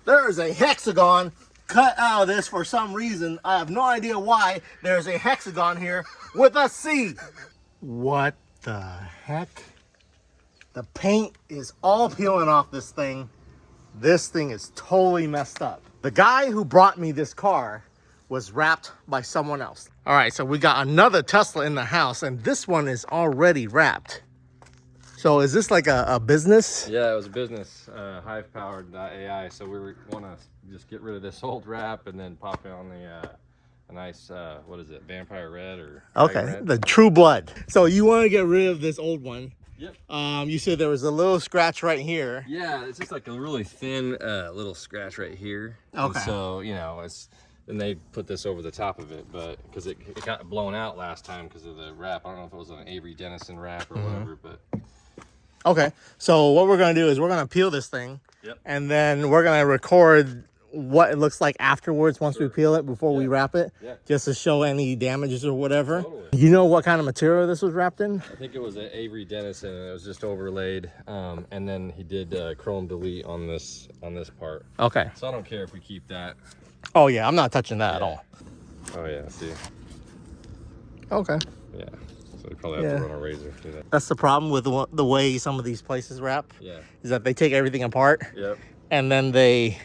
There is a hexagon cut out of this for some reason. I have no idea why. There's a hexagon here with a C. What the heck? The paint is all peeling off this thing. This thing is totally messed up. The guy who brought me this car was wrapped by someone else. All right, so we got another Tesla in the house, and this one is already wrapped. So is this like a business? Yeah, it was a business, hive-powered.ai. So we want to just get rid of this old wrap and then pop it on the a nice, what is it, Vampire Red or Okay, Red? the True Blood. So you want to get rid of this old one. Yep. You said there was a little scratch right here. Yeah, it's just like a really thin little scratch right here. Okay. And so, you know, and they put this over the top of it, but because it got blown out last time because of the wrap. I don't know if it was an Avery Dennison wrap or whatever, but. Okay, so what we're gonna do is we're gonna peel this thing, Yep. and then we're gonna record what it looks like afterwards once we peel it before we wrap it, just to show any damages or whatever. Totally. You know what kind of material this was wrapped in? I think it was an Avery Dennison, and it was just overlaid, and then he did chrome delete on this part. Okay. So I don't care if we keep that. Oh yeah, I'm not touching that at all. Oh yeah, see. Okay. Yeah. So we probably have to run a razor through that. That's the problem with the way some of these places wrap. Yeah. Is that they take everything apart. Yep. And then they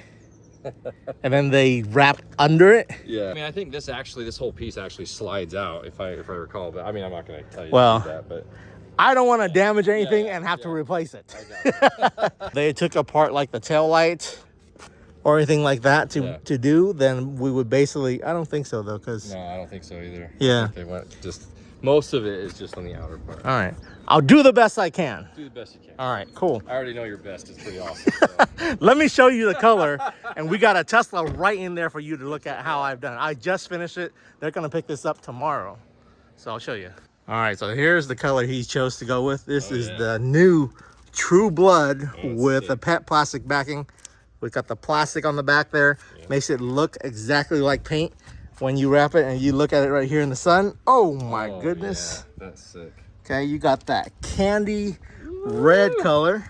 wrap under it. Yeah. I mean, I think this whole piece actually slides out if I recall. But I mean, I'm not going to tell you Well, to do that, but. I don't want to damage anything and have to replace it. They took apart like the tail light or anything like that to do, then we would basically, I don't think so though, because No, I don't think so either. Yeah. They went just, most of it is just on the outer part. All right, I'll do the best I can. Do the best you can. All right, cool. I already know your best is pretty awesome. So. Let me show you the color, and we got a Tesla right in there for you to look at how I've done it. I just finished it. They're gonna pick this up tomorrow, so I'll show you. All right, so here's the color he chose to go with. This is the new True Blood with a PET plastic backing. We got the plastic on the back there. Makes it look exactly like paint when you wrap it and you look at it right here in the sun. Oh my goodness. Yeah, that's sick. Okay, you got that candy red color.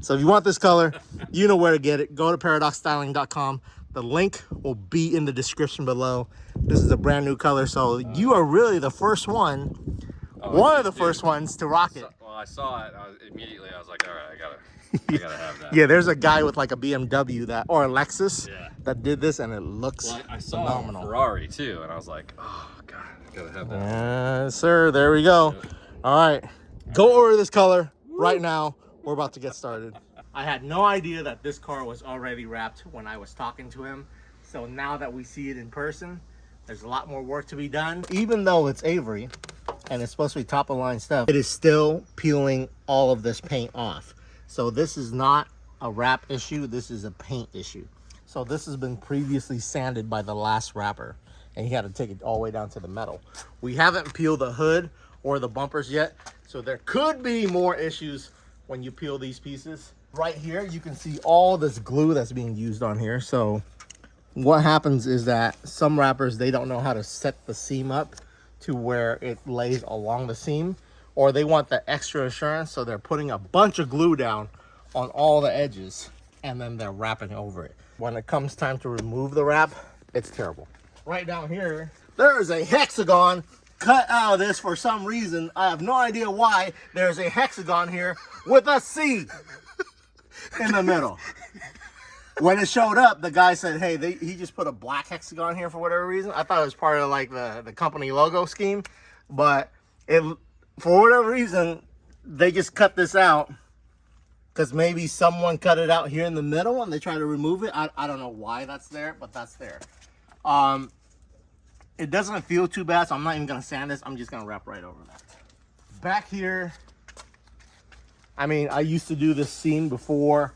So if you want this color, you know where to get it. Go to paradoxstyling.com. The link will be in the description below. This is a brand new color, so you are really the first one, one of the first ones to rock it. Well, I saw it. Immediately, I was like, all right, I gotta have that. Yeah, there's a guy with like a BMW or a Lexus that did this, and it looks I saw phenomenal. a Ferrari too, and I was like, oh god, I gotta have that. Yes, sir. There we go. All right, go order this color right now. We're about to get started. I had no idea that this car was already wrapped when I was talking to him. So now that we see it in person, there's a lot more work to be done. Even though it's Avery and it's supposed to be top of the line stuff, it is still peeling all of this paint off. So this is not a wrap issue, this is a paint issue. So this has been previously sanded by the last wrapper, and he had to take it all the way down to the metal. We haven't peeled the hood or the bumpers yet, so there could be more issues when you peel these pieces. Right here, you can see all this glue that's being used on here. So what happens is that some wrappers, they don't know how to set the seam up to where it lays along the seam, or they want the extra assurance, so they're putting a bunch of glue down on all the edges and then they're wrapping over it. When it comes time to remove the wrap, it's terrible. Right down here, there is a hexagon cut out of this for some reason. I have no idea why. There's a hexagon here with a C in the middle. When it showed up, the guy said, hey, he just put a black hexagon here for whatever reason. I thought it was part of like the company logo scheme, but for whatever reason, they just cut this out because maybe someone cut it out here in the middle and they try to remove it. I don't know why that's there, but that's there. It doesn't feel too bad, so I'm not even gonna sand this. I'm just gonna wrap right over that. Back here, I mean, I used to do this seam before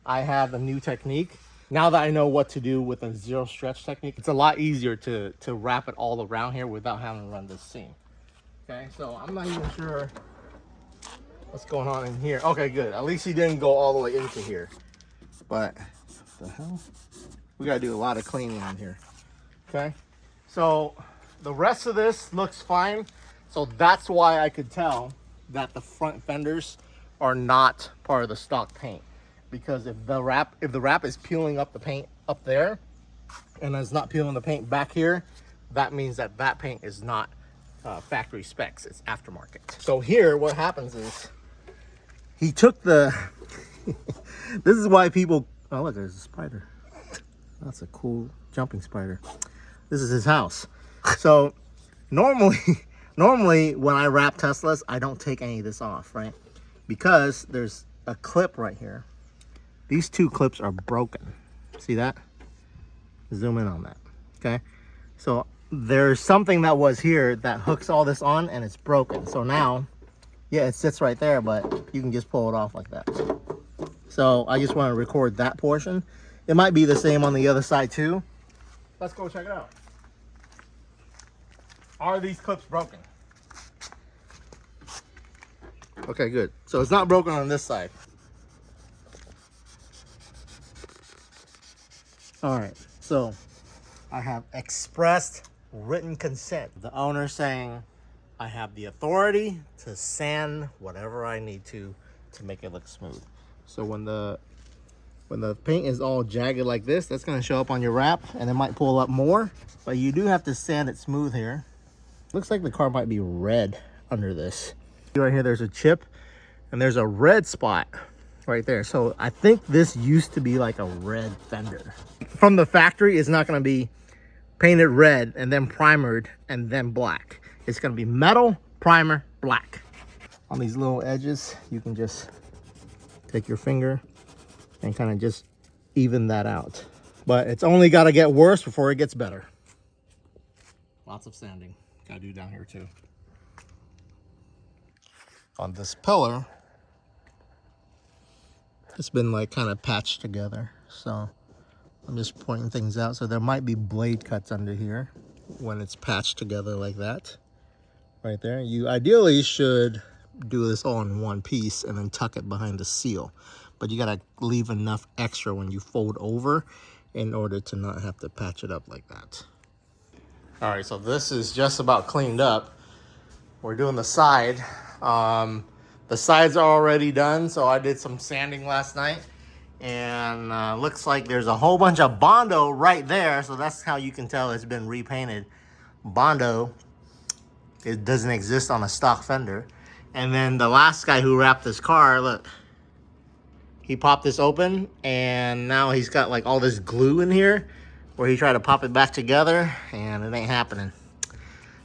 I had the new technique. Now that I know what to do with a zero stretch technique, it's a lot easier to wrap it all around here without having to run this seam. Okay, so I'm not even sure what's going on in here. Okay, good. At least he didn't go all the way into here. But what the hell? We gotta do a lot of cleaning on here. Okay, so the rest of this looks fine. So that's why I could tell that the front fenders are not part of the stock paint. because if the wrap is peeling up the paint up there and it's not peeling the paint back here, that means that that paint is not factory specs, it's aftermarket. So here what happens is he took the this is why people, oh look, there's a spider. That's a cool jumping spider. This is his house. So normally when I wrap Teslas, I don't take any of this off, right? Because there's a clip right here. These two clips are broken. See that? Zoom in on that. Okay. So there's something that was here that hooks all this on and it's broken. So now, yeah, it sits right there, but you can just pull it off like that. So I just want to record that portion. It might be the same on the other side too. Let's go check it out. Are these clips broken? Okay, good. So it's not broken on this side. All right, so I have expressed written consent. The owner saying I have the authority to sand whatever I need to make it look smooth. So when the paint is all jagged like this, that's gonna show up on your wrap and it might pull up more, but you do have to sand it smooth here. Looks like the car might be red under this. Right here, there's a chip and there's a red spot right there. So I think this used to be like a red fender. From the factory, it's not gonna be painted red and then primered and then black. It's gonna be metal, primer, black. On these little edges, you can just take your finger and kind of just even that out. But it's only gotta get worse before it gets better. Lots of sanding. Gotta do down here too. On this pillar, it's been like kind of patched together. So I'm just pointing things out. So there might be blade cuts under here when it's patched together like that. Right there. You ideally should do this all in one piece and then tuck it behind the seal. But you gotta leave enough extra when you fold over in order to not have to patch it up like that. All right, so this is just about cleaned up. We're doing the side. The sides are already done, so I did some sanding last night. And looks like there's a whole bunch of Bondo right there, so that's how you can tell it's been repainted. Bondo, it doesn't exist on a stock fender. And then the last guy who wrapped this car, look, he popped this open and now he's got like all this glue in here where he tried to pop it back together and it ain't happening.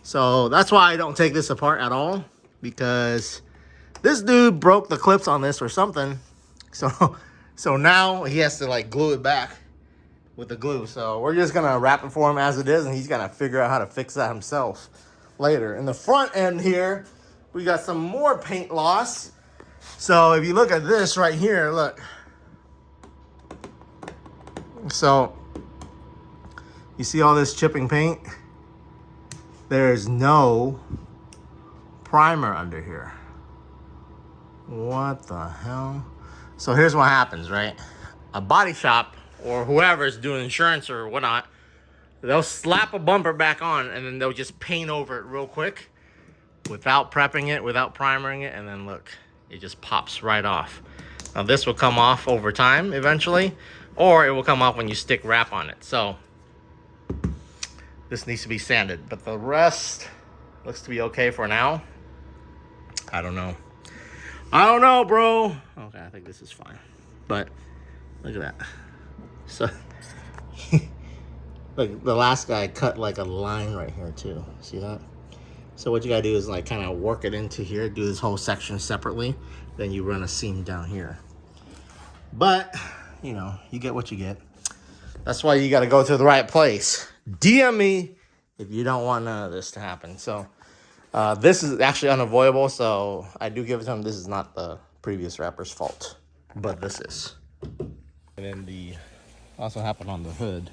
So that's why I don't take this apart at all, because this dude broke the clips on this or something. So now he has to like glue it back with the glue. So we're just gonna wrap it for him as it is, and he's gonna figure out how to fix that himself later. In the front end here, we got some more paint loss. So if you look at this right here, look. So you see all this chipping paint? There's no primer under here. What the hell? So here's what happens, right? A body shop or whoever's doing insurance or whatnot, they'll slap a bumper back on and then they'll just paint over it real quick without prepping it, without primering it, and then look, it just pops right off. Now this will come off over time eventually, or it will come off when you stick wrap on it. So this needs to be sanded, but the rest looks to be okay for now. I don't know. I don't know, bro. Okay, I think this is fine. But look at that. So look, the last guy cut like a line right here too. See that? So what you gotta do is like kind of work it into here, do this whole section separately, then you run a seam down here. But, you know, you get what you get. That's why you gotta go to the right place. DM me if you don't want none of this to happen. So this is actually unavoidable, so I do give it to him. This is not the previous rapper's fault, but this is. And then the also happened on the hood.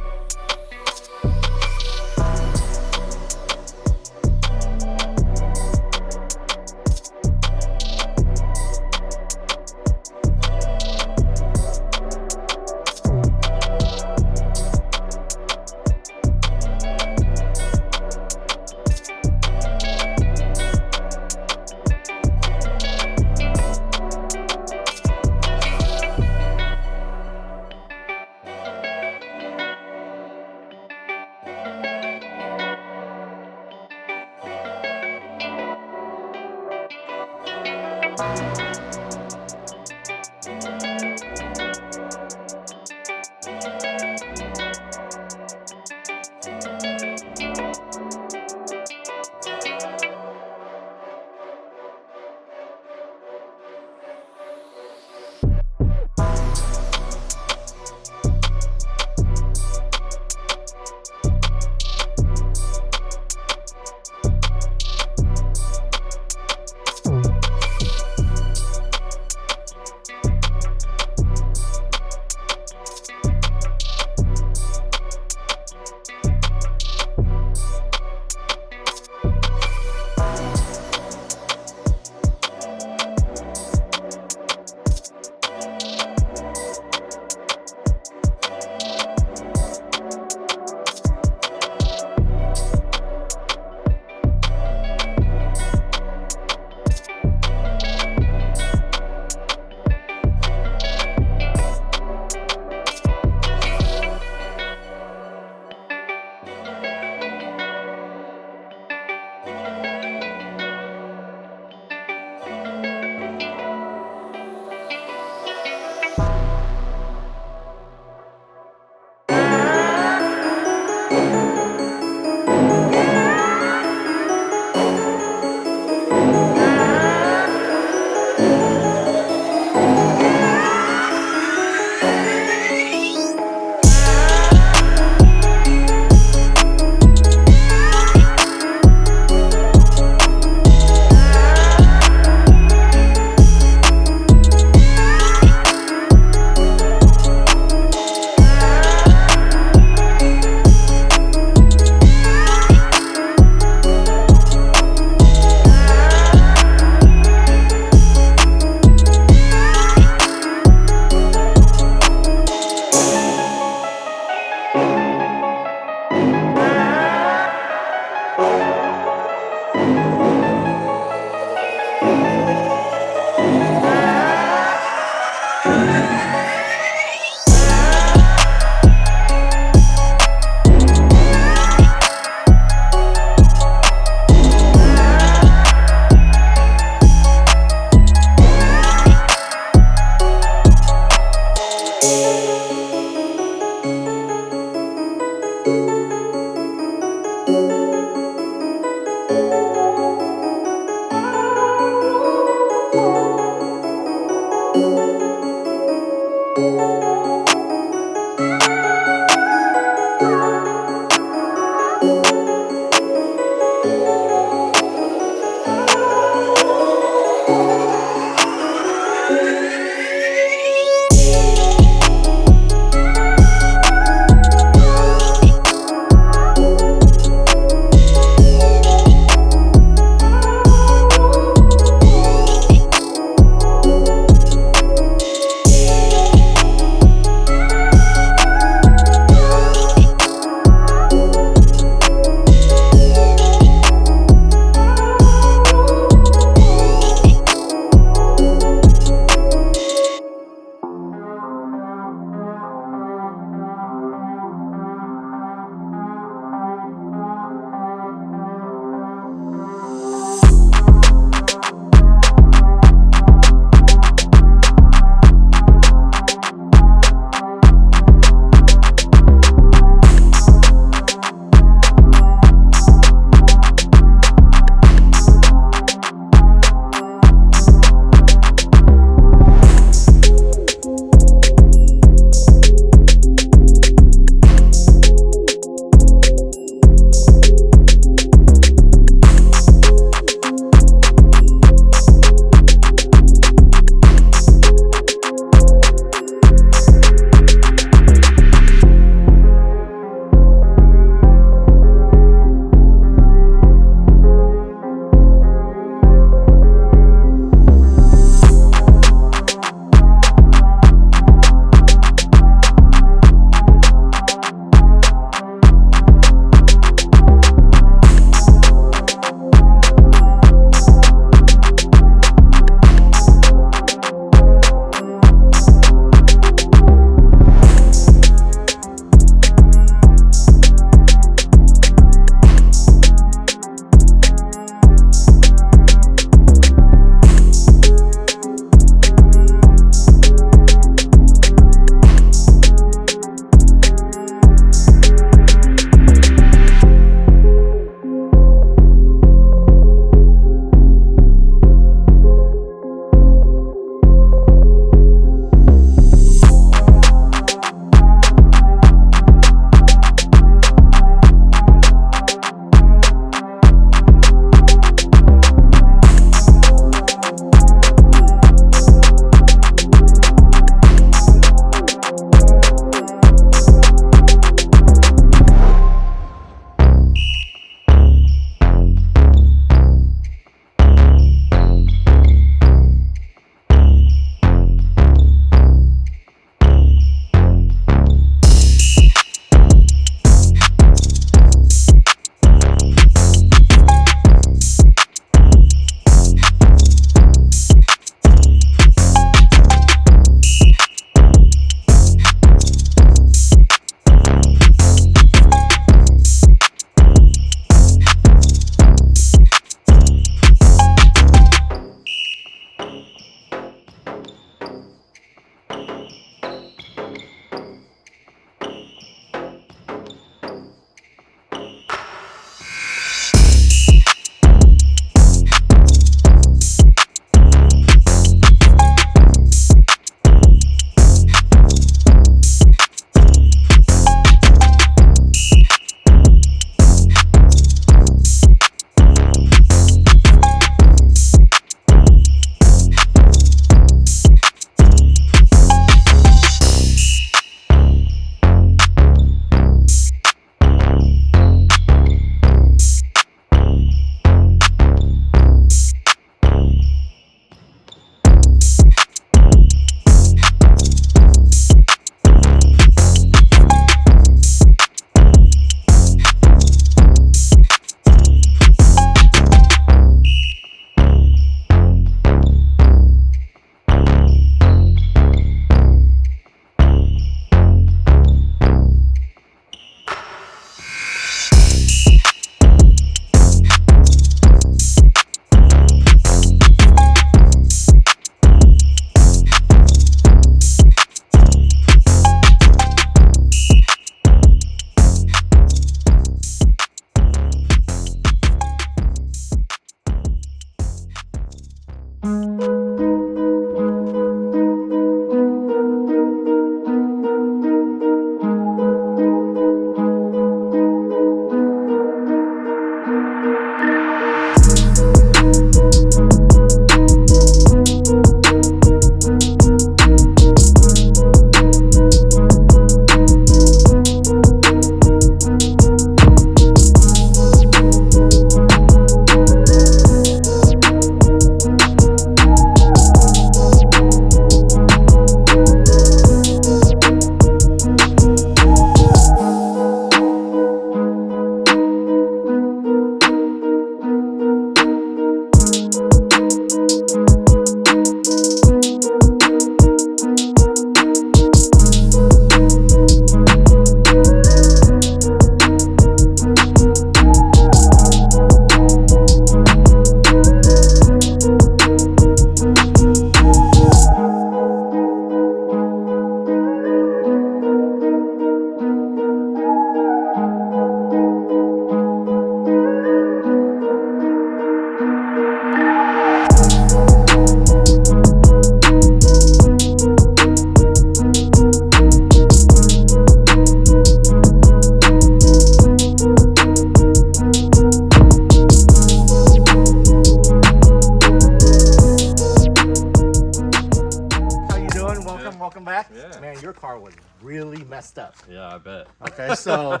Yeah. Man, your car was really messed up. Yeah, I bet. Okay, so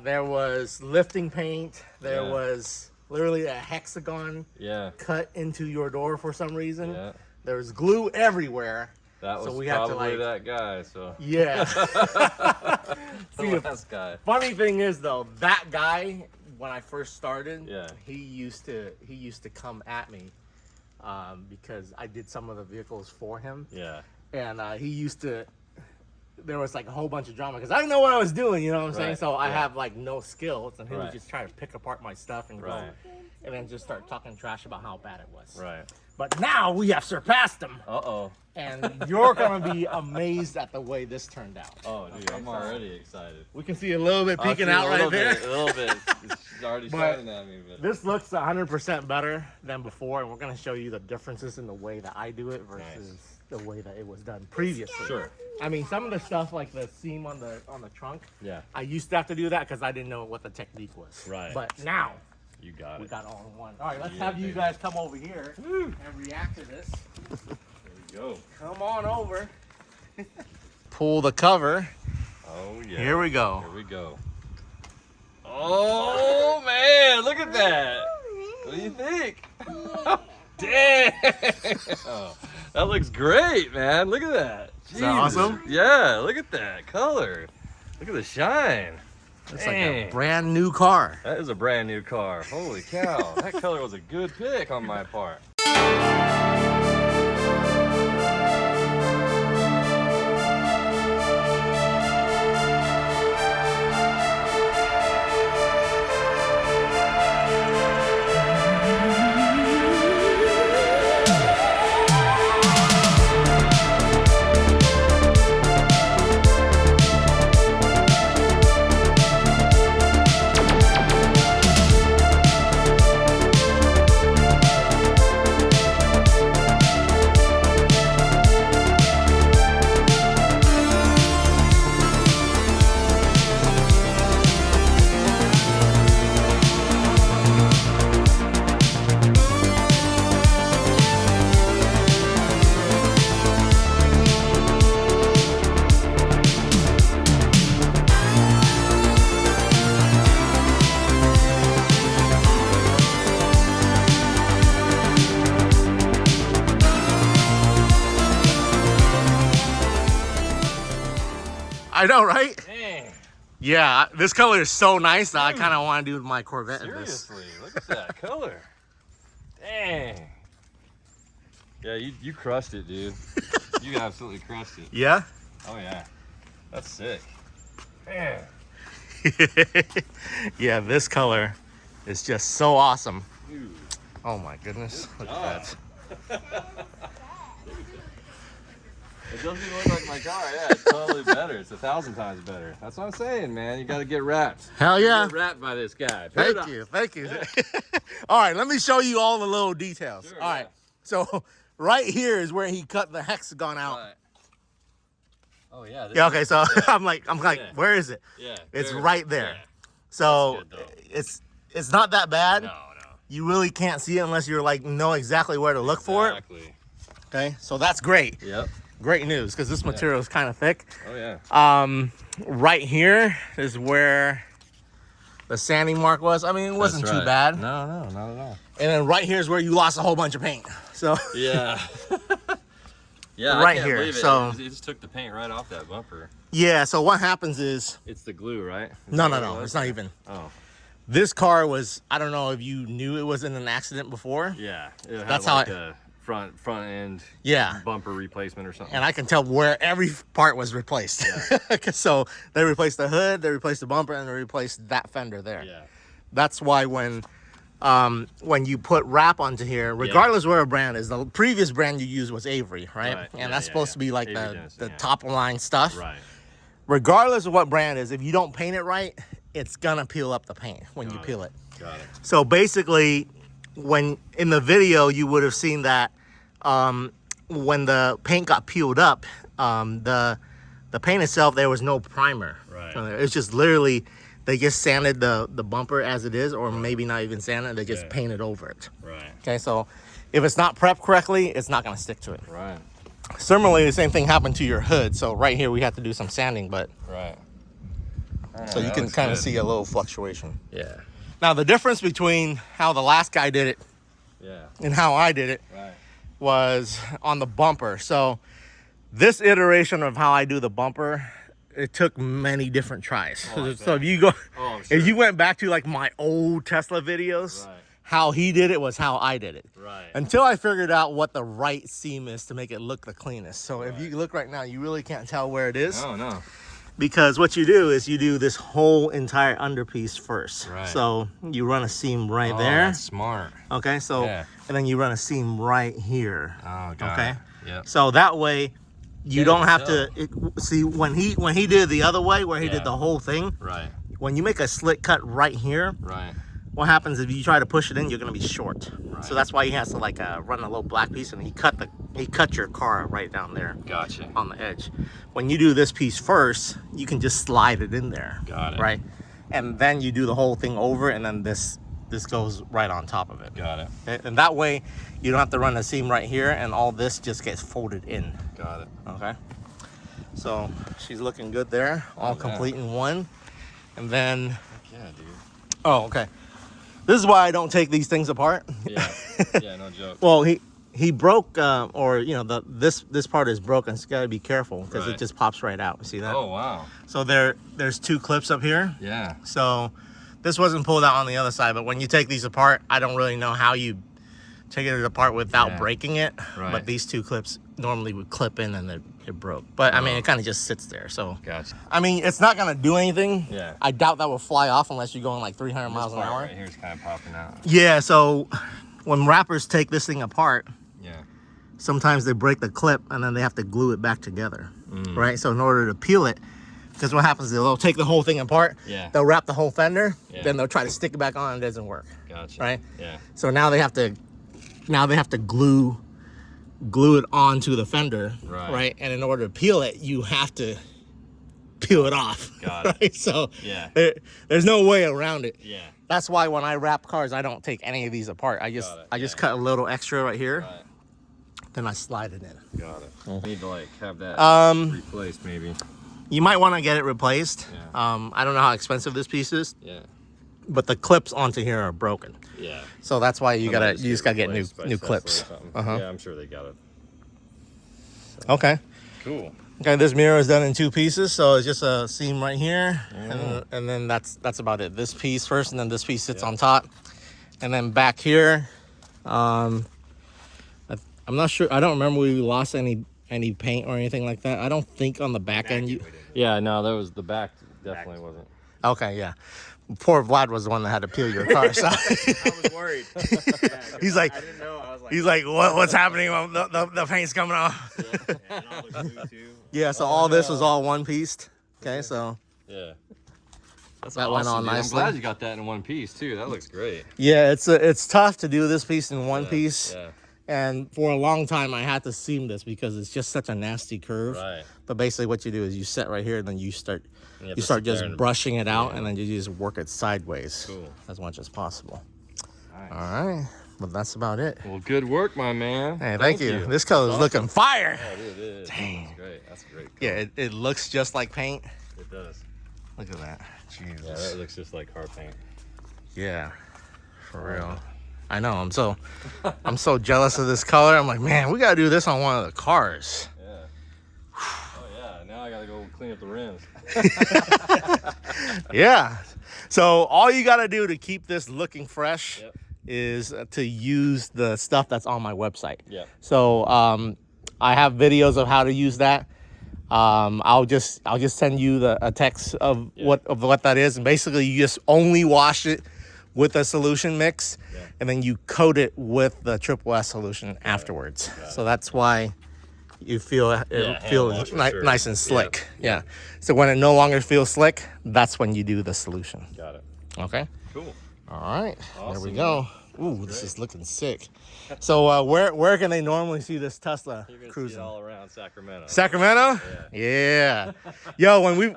there was lifting paint. There Yeah. was literally a hexagon Yeah. cut into your door for some reason. Yeah. There was glue everywhere. That was So we have to, probably like- that guy. So. Yeah. See, The last guy. funny thing is though, that guy when I first started, Yeah. he used to come at me because I did some of the vehicles for him, Yeah. and he used to. There was like a whole bunch of drama because I didn't know what I was doing. You know what I'm saying? Right, So I yeah. have like no skills, and he Right. would just try to pick apart my stuff and Right. go, and then just start talking trash about how bad it was. Right. But now we have surpassed him, Uh-oh. and you're gonna be amazed at the way this turned out. Oh, dude, I'm already excited. We can see a little bit I peeking see out a right little there. bit, a little bit. It's already But- shining at me, but This looks 100% better than before, and we're gonna show you the differences in the way that I do it versus the way that it was done previously. sure. I mean, some of the stuff like the seam on the trunk, Yeah, I used to have to do that because I didn't know what the technique was. Right. But now you got we it. got all in one. All right, let's Yeah, have you baby. guys come over here and react to this. There we go. Come on over. Pull the cover. Oh yeah. Here we go. Here we go. Oh man, look at that. What do you think? Damn. That looks great, man. Look at that. Is that awesome? Yeah, look at that color. Look at the shine. It's like a Dang. brand new car. That is a brand new car. Holy cow. That color was a good pick on my part. I know, right? Dang. Yeah, this color is so nice that I kind of want to do my Corvette in this. Seriously, look at that color. Dang. Yeah, you crushed it, dude. You absolutely crushed it. Yeah? Oh yeah. That's sick. Man. Yeah, this color is just so awesome. Dude. Oh my goodness. Look job. at that. It doesn't even look like my car. Yeah, it's totally better. It's 1,000 times better. That's what I'm saying, man. You got to get wrapped. Hell yeah. Get wrapped by this guy. Thank you. Thank you. All right, let me show you all the little details. Sure, all right. So right here is where he cut the hexagon out. Right. Oh yeah. this Yeah, is- okay. So I'm like, Yeah. where is it? Yeah. It's very- right there. yeah. So That's good, it's not that bad. No. You really can't see it unless you're like know exactly where to look for it. Exactly. Okay, so that's great. Yep. Great news because this material is kind of thick. Oh yeah. Right here is where the sanding mark was. I mean, it wasn't That's too right. bad. No, not at all. And then right here is where you lost a whole bunch of paint. So Yeah. Yeah. Right I can't here, believe it. so- It just took the paint right off that bumper. yeah, so what happens is It's the glue, right? Is no, that no, what it no, was? it's not even. Oh. This car was, I don't know if you knew it was in an accident before. Yeah. It had That's how like I- a front end Yeah. bumper replacement or something. And I can tell where every part was replaced. So they replaced the hood, they replaced the bumper, and they replaced that fender there. Yeah. That's why when you put wrap onto here, regardless where a brand is, the previous brand you used was Avery, right? Right. And Yeah, that's yeah, supposed yeah. to be like Avery the Dennison, yeah. top line stuff. Right. Regardless of what brand it is, if you don't paint it right, it's gonna peel up the paint when you Got it. peel it. Got it. So basically, when in the video you would have seen that when the paint got peeled up, the paint itself, there was no primer. Right. It's just literally they just sanded the bumper as it is, or maybe not even sanded. They just Yeah. painted over it. Right. Okay, so if it's not prepped correctly, it's not gonna stick to it. Right. Similarly, the same thing happened to your hood. So right here we have to do some sanding, but Right. so you can kind of see a little fluctuation. Yeah. Now the difference between how the last guy did it Yeah. and how I did it Right. was on the bumper. So this iteration of how I do the bumper, it took many different tries. Oh, I So if bet. you go, Oh, I'm sure. if you went back to like my old Tesla videos, Right. how he did it was how I did it. Right. Until I figured out what the right seam is to make it look the cleanest. So if you look right now, you really can't tell where it is. Oh no. Because what you do is you do this whole entire underpiece first. Right. So you run a seam right Oh, there. that's smart. Okay, so Yeah. and then you run a seam right here. Oh, got Okay. it. Yep. So that way you Yeah, don't have so- to see when he did the other way where he Yeah. did the whole thing. Right. When you make a slit cut right here, Right. what happens if you try to push it in, you're gonna be short. Right. So that's why he has to like run a little black piece, and he cut your car right down there Gotcha. on the edge. When you do this piece first, you can just slide it in there. Got it. Right, and then you do the whole thing over, and then this goes right on top of it. Got it. Okay? And that way, you don't have to run a seam right here, and all this just gets folded in. Got it. Okay. So she's looking good there, all yeah. complete in one, and then. Heck yeah, dude. Oh, okay. This is why I don't take these things apart. Yeah. Yeah. No joke. Well, he broke, or you know, this part is broken. So you gotta be careful because Right. it just pops right out. See that? Oh wow. So there's two clips up here. Yeah. So this wasn't pulled out on the other side. But when you take these apart, I don't really know how you take it apart without Yeah. breaking it. Right. But these two clips normally would clip in and it broke. But I mean, Oh. it kind of just sits there. So Gotcha. I mean, it's not gonna do anything. Yeah. I doubt that will fly off unless you're going like 300 This miles an part hour. right here is kind of popping out. Yeah. So when rappers take this thing apart, Yeah. sometimes they break the clip and then they have to glue it back together, Mm. right? So in order to peel it, because what happens is they'll take the whole thing apart, Yeah. they'll wrap the whole fender, Yeah. then they'll try to stick it back on and it doesn't work, Gotcha. right? Yeah. So now they have to glue it onto the fender, Right. And in order to peel it, you have to peel it off. Got it. Right? So Yeah. there's no way around it. Yeah. That's why when I wrap cars, I don't take any of these apart. I just Got it. Yeah. cut a little extra right here, Right. then I slide it in. Got it. Need to like have that replaced maybe. You might want to get it replaced. Yeah. I don't know how expensive this piece is, Yeah. but the clips onto here are broken. Yeah. So that's why you I might just gotta get replaced by new Tesla or clips. something. Uh-huh. Yeah, I'm sure they got it. Okay. Cool. Okay, this mirror is done in two pieces, so it's just a seam right here, Mm. and then that's about it. This piece first, and then this piece sits on top, and then back here, I'm not sure. I don't remember we lost any paint or anything like that. I don't think on the back end. Yeah, no, that was the back. Definitely wasn't. Okay, yeah. Poor Vlad was the one that had to peel your car. So I was worried. he's like, I didn't know. I was like, he's like, what's happening? The paint's coming off. and all the glue too. Yeah, so all this was all one piece. Okay, so Yeah. That's That went on dude. nicely. I'm glad you got that in one piece too. That looks great. yeah, it's tough to do this piece in one Yeah, piece. Yeah. And for a long time, I had to seam this because it's just such a nasty curve. Right. But basically, what you do is you set right here, and then you start And have you to start sit there just and- brushing it out, Yeah. and then you just work it sideways Cool. as much as possible. Nice. All right, but that's about it. Well, good work, my man. Hey, thank you. This color is looking fire. Oh, dude, it is. Dang. That's great. That's a great. Yeah, it looks just like paint. It does. Look at that. Yeah, Jesus. that looks just like car paint. Yeah, for real. I know. I'm so jealous of this color. I'm like, man, we gotta do this on one of the cars. Yeah. Oh yeah. Now I gotta go clean up the rims. Yeah. So all you gotta do to keep this looking fresh Yep. is to use the stuff that's on my website. Yeah. So I have videos of how to use that. I'll just send you a text of what that is, and basically you just only wash it with a solution mix, and then you coat it with the Triple S solution afterwards. So that's why you feel hand wash for sure. nice and slick. Yeah. So when it no longer feels slick, that's when you do the solution. Got it. Okay. Cool. All right. There we Awesome, go. Ooh, this is looking sick. So where can they normally see this Tesla You're gonna see cruising? it all around Sacramento. Sacramento? Yeah. Yo, when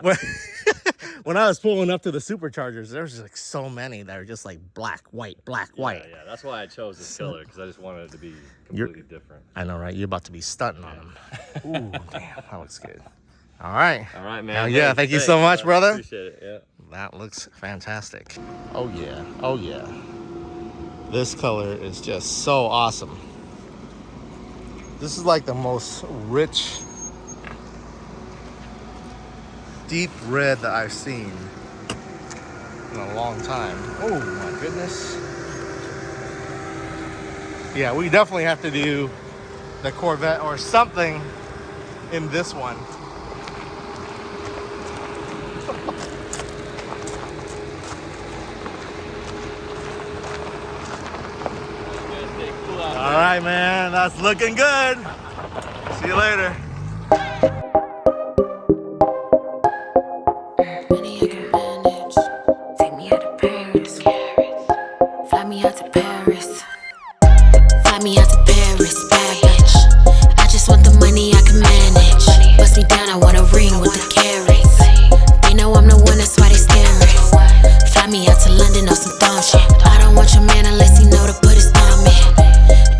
when I was pulling up to the superchargers, there was just like so many that are just like black, white, black, white. Yeah, that's why I chose this color, because I just wanted it to be completely different. I know, right? You're about to be stunting on them. Ooh, damn, that looks good. All right. All right, man. Hell yeah, Hey, thank you so much, brother. Appreciate it. Yeah. That looks fantastic. Oh yeah, oh yeah. This color is just so awesome. This is like the most rich, deep red that I've seen in a long time. Oh my goodness. Yeah, we definitely have to do the Corvette or something in this one. All right, man, that's looking good. See you later. Money I can manage. Take me out to Paris. Fly me out to Paris. Fly me out to Paris, bad bitch. I just want the money I can manage. Bust me down, I want a ring with the carrots. They know I'm the one, that's why they staring. Fly me out to London on some thong shit. I don't want your man unless he know to put his thumb in.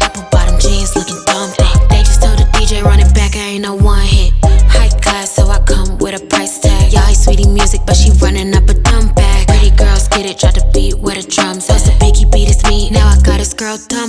Apple bottom jeans looking dumb. They just told the DJ run it back, I ain't no one hit. High class, so I come with a price tag. Y'all sweetie music, but she running up a dumb bag. Pretty girls get it, try to beat with the drums. That's a biggie beat, it's me. Now I got this girl dumb.